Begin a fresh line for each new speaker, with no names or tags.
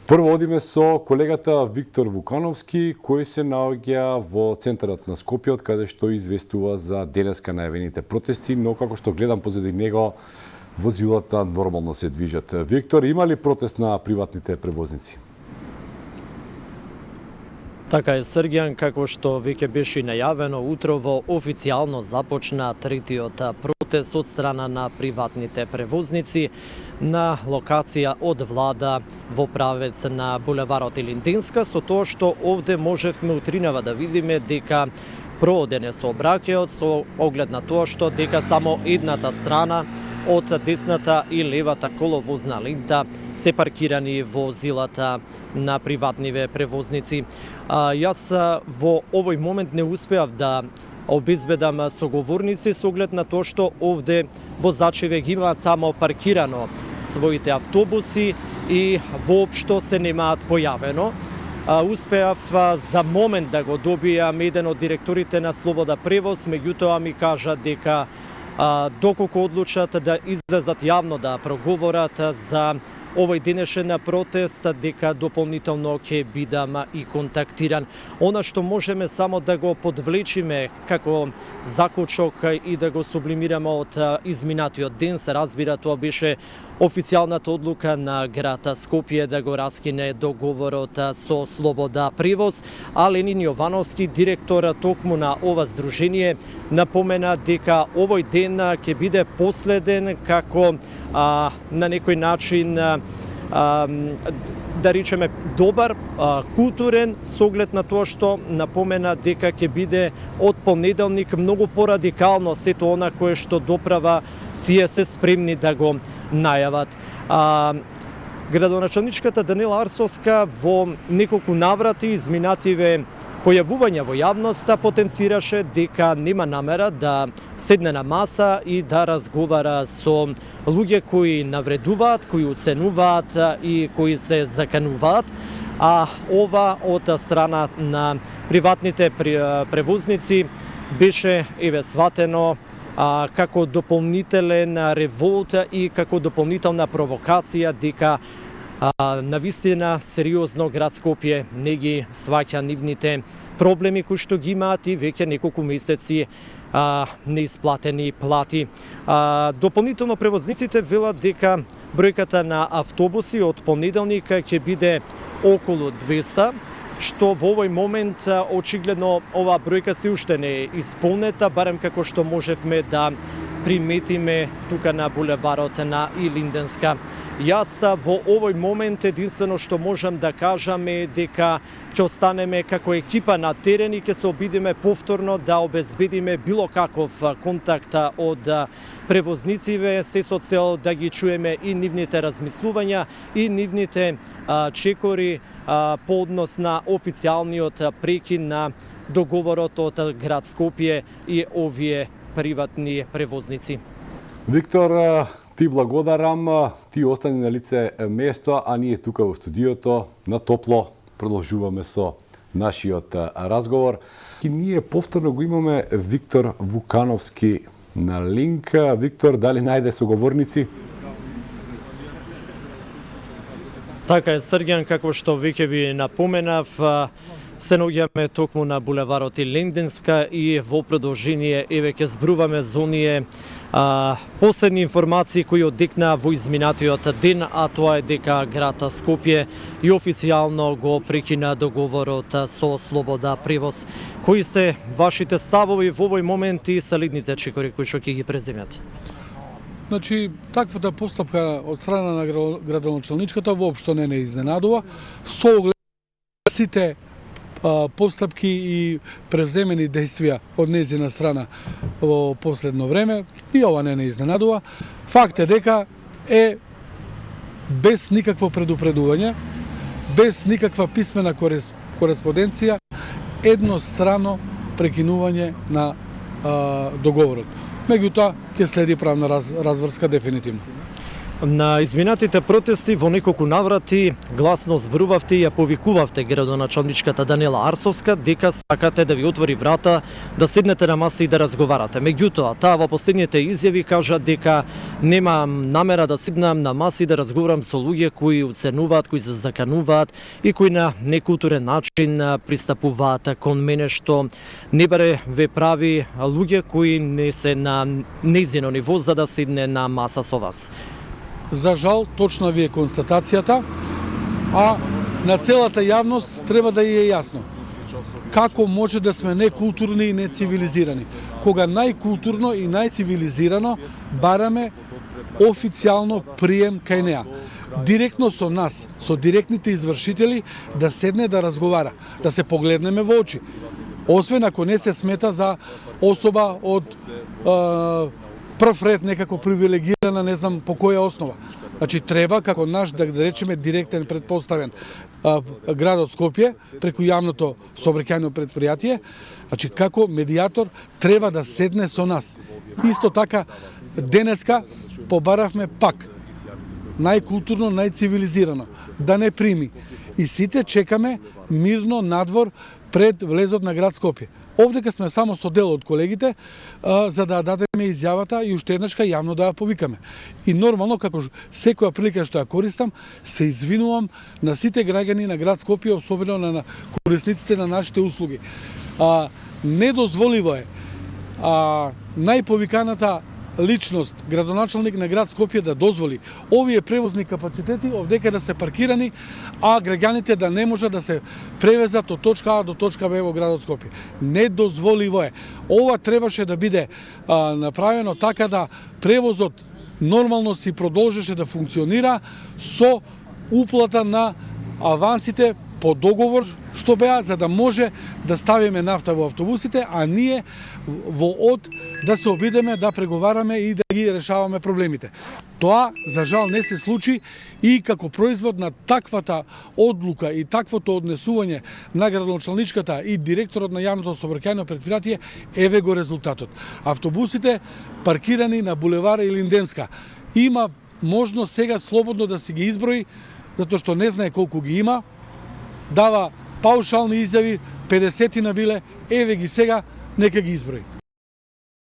Прво одиме со колегата Виктор Вукановски, кој се наоѓа во центарот на Скопје, од каде што известува за денеска најавените протести, но како што гледам позади него, возилата нормално се движат. Виктор, има ли протест на приватните превозници?
Така е, Сргијан, како што веќе беше најавено, утрово официјално започна третиот протест од страна на приватните превозници на локација од влада во правец на булеварот Илинденска, со тоа што овде можевме утринава да видиме дека проводен е сообраќајот со оглед на тоа што дека само едната страна од десната и левата коловозна лента се паркирани возилата на приватниве превозници. Јас во овој момент не успеав да обезбедам соговорници со оглед на тоа што овде возачеве ги имаат само паркирано своите автобуси и воопшто се немаат појавено. Успеав за момент да го добијам еден од директорите на Слобода превоз, меѓутоа ми кажа дека доколку одлучат да излезат јавно да проговорат за овој денешен протест, дека дополнително ќе бидам и контактиран. Она што можеме само да го подвлечиме како заклучок и да го сублимираме од изминатиот ден, се разбира, тоа беше официјалната одлука на град Скопје да го раскине договорот со Слобода превоз, а Ленин Јовановски, директор токму на ова здружение, напомена дека овој ден ќе биде последен како на некој начин да речеме добар, културен, со оглед на тоа што напомена дека ќе биде од понеделник многу порадикално сето она кое што доправа тие се спремни да го најават. Градоначалничката Данила Арсовска во неколку наврати изминативе појавувања во јавноста потенцираше дека нема намера да седне на маса и да разговара со луѓе кои навредуваат, кои уценуваат и кои се закануваат, а ова од страна на приватните превозници беше сватено како дополнителен револт и како дополнителна провокација дека навистина сериозно град Скопје не ги сваќа нивните проблеми кои што ги имаат и веќе неколку месеци неисплатени плати. Дополнително превозниците велат дека бројката на автобуси од понеделник ќе биде околу 200, што во овој момент очигледно оваа бројка се уште не е исполнета, барем како што можевме да приметиме тука на булеварот на Илинденска. Јас во овој момент единствено што можам да кажам е дека ќе останеме како екипа на терен и ќе се обидиме повторно да обезбедиме било каков контакт од превознициве, се со цел да ги чуеме и нивните размислувања и нивните чекори по однос на официјалниот прекин на договорот од град Скопје и овие приватни превозници.
Виктор, ти благодарам, ти остани на лице место, а ние тука во студиото на топло продолжуваме со нашиот разговор. И ние повторно го имаме Виктор Вукановски на линк. Виктор, дали најде соговорници?
Така е, Сргијан, како што веќе ви напоменав, се наоѓаме токму на булеварот Илинденска и во продолжение еве ќе зборуваме за оние последни информации кои одекна во изминатиот ден, а тоа е дека град Скопје и официјално го прекина договорот со Слобода превоз. Кои се вашите ставови во овој момент и следните чекори кои што ќе ги преземат?
Значи, таквата постапка од страна на градоначалничката воопшто не изненадува, со оглед сите постапки и преземени действија од нејзина страна во последно време, и ова не изненадува. Факт е дека е без никакво предупредување, без никаква писмена кореспонденција, еднострано прекинување на договорот. Меѓутоа, ќе следи правна разврска дефинитивно.
На изминатите протести во неколку наврати гласно зборувавте и ја повикувавте градоначалничката Данила Арсовска дека сакате да ви отвори врата, да седнете на маса и да разговарате. Меѓутоа, таа во последните изјави кажа дека Немам намера да сиднам на маси да разговарам со луѓе кои уценуваат, кои се закануваат и кои на некултурен начин пристапуваат кон мене, што не баре ве прави луѓе кои не се на нејзино ниво за да седне на маса со вас.
За жал, точна ви е констатацијата, а на целата јавност треба да ја е јасно. Како може да сме некултурни и нецивилизирани? Кога најкултурно и најцивилизирано бараме официјално прием кај неа. Директно со нас, со директните извршители, да седне да разговара, да се погледнеме во очи. Освен ако не се смета за особа од прв ред, некако привилегирана, не знам по која основа. Значи треба како наш, да речеме, директен предпоставен градот Скопје преку јавното сообраќајно предпријатие, значи како медијатор треба да седне со нас. Исто така денеска побаравме пак најкултурно, најцивилизирано да не прими. И сите чекаме мирно надвор пред влезот на град Скопје. Овдека сме само со дел од колегите за да дадеме изјавата и уште еднашка јавно да ја повикаме. И нормално, како секоја прилика што ја користам, се извинувам на сите граѓани на град Скопје, особено на корисниците на нашите услуги. Недозволиво е најповиканата личност, градоначалник на град Скопје, да дозволи овие превозни капацитети овдека да се паркирани, а граѓаните да не можат да се превезат од точка А до точка Б во градот Скопје. Недозволиво е. Ова требаше да биде направено така да превозот нормално си продолжеше да функционира со уплата на авансите по договор што беа, за да може да ставиме нафта во автобусите, а ние во од да се обидеме да преговараме и да ги решаваме проблемите. Тоа, за жал, не се случи и како производ на таквата одлука и таквото однесување на градоначалничката и директорот на јавното сообраќајно предпријатие, еве го резултатот. Автобусите паркирани на булевар Илинденска. Има можност сега слободно да си ги изброи, затоа што не знае колку ги има, дава паушални изјави, 50 биле, еве ги сега, нека ги изброи.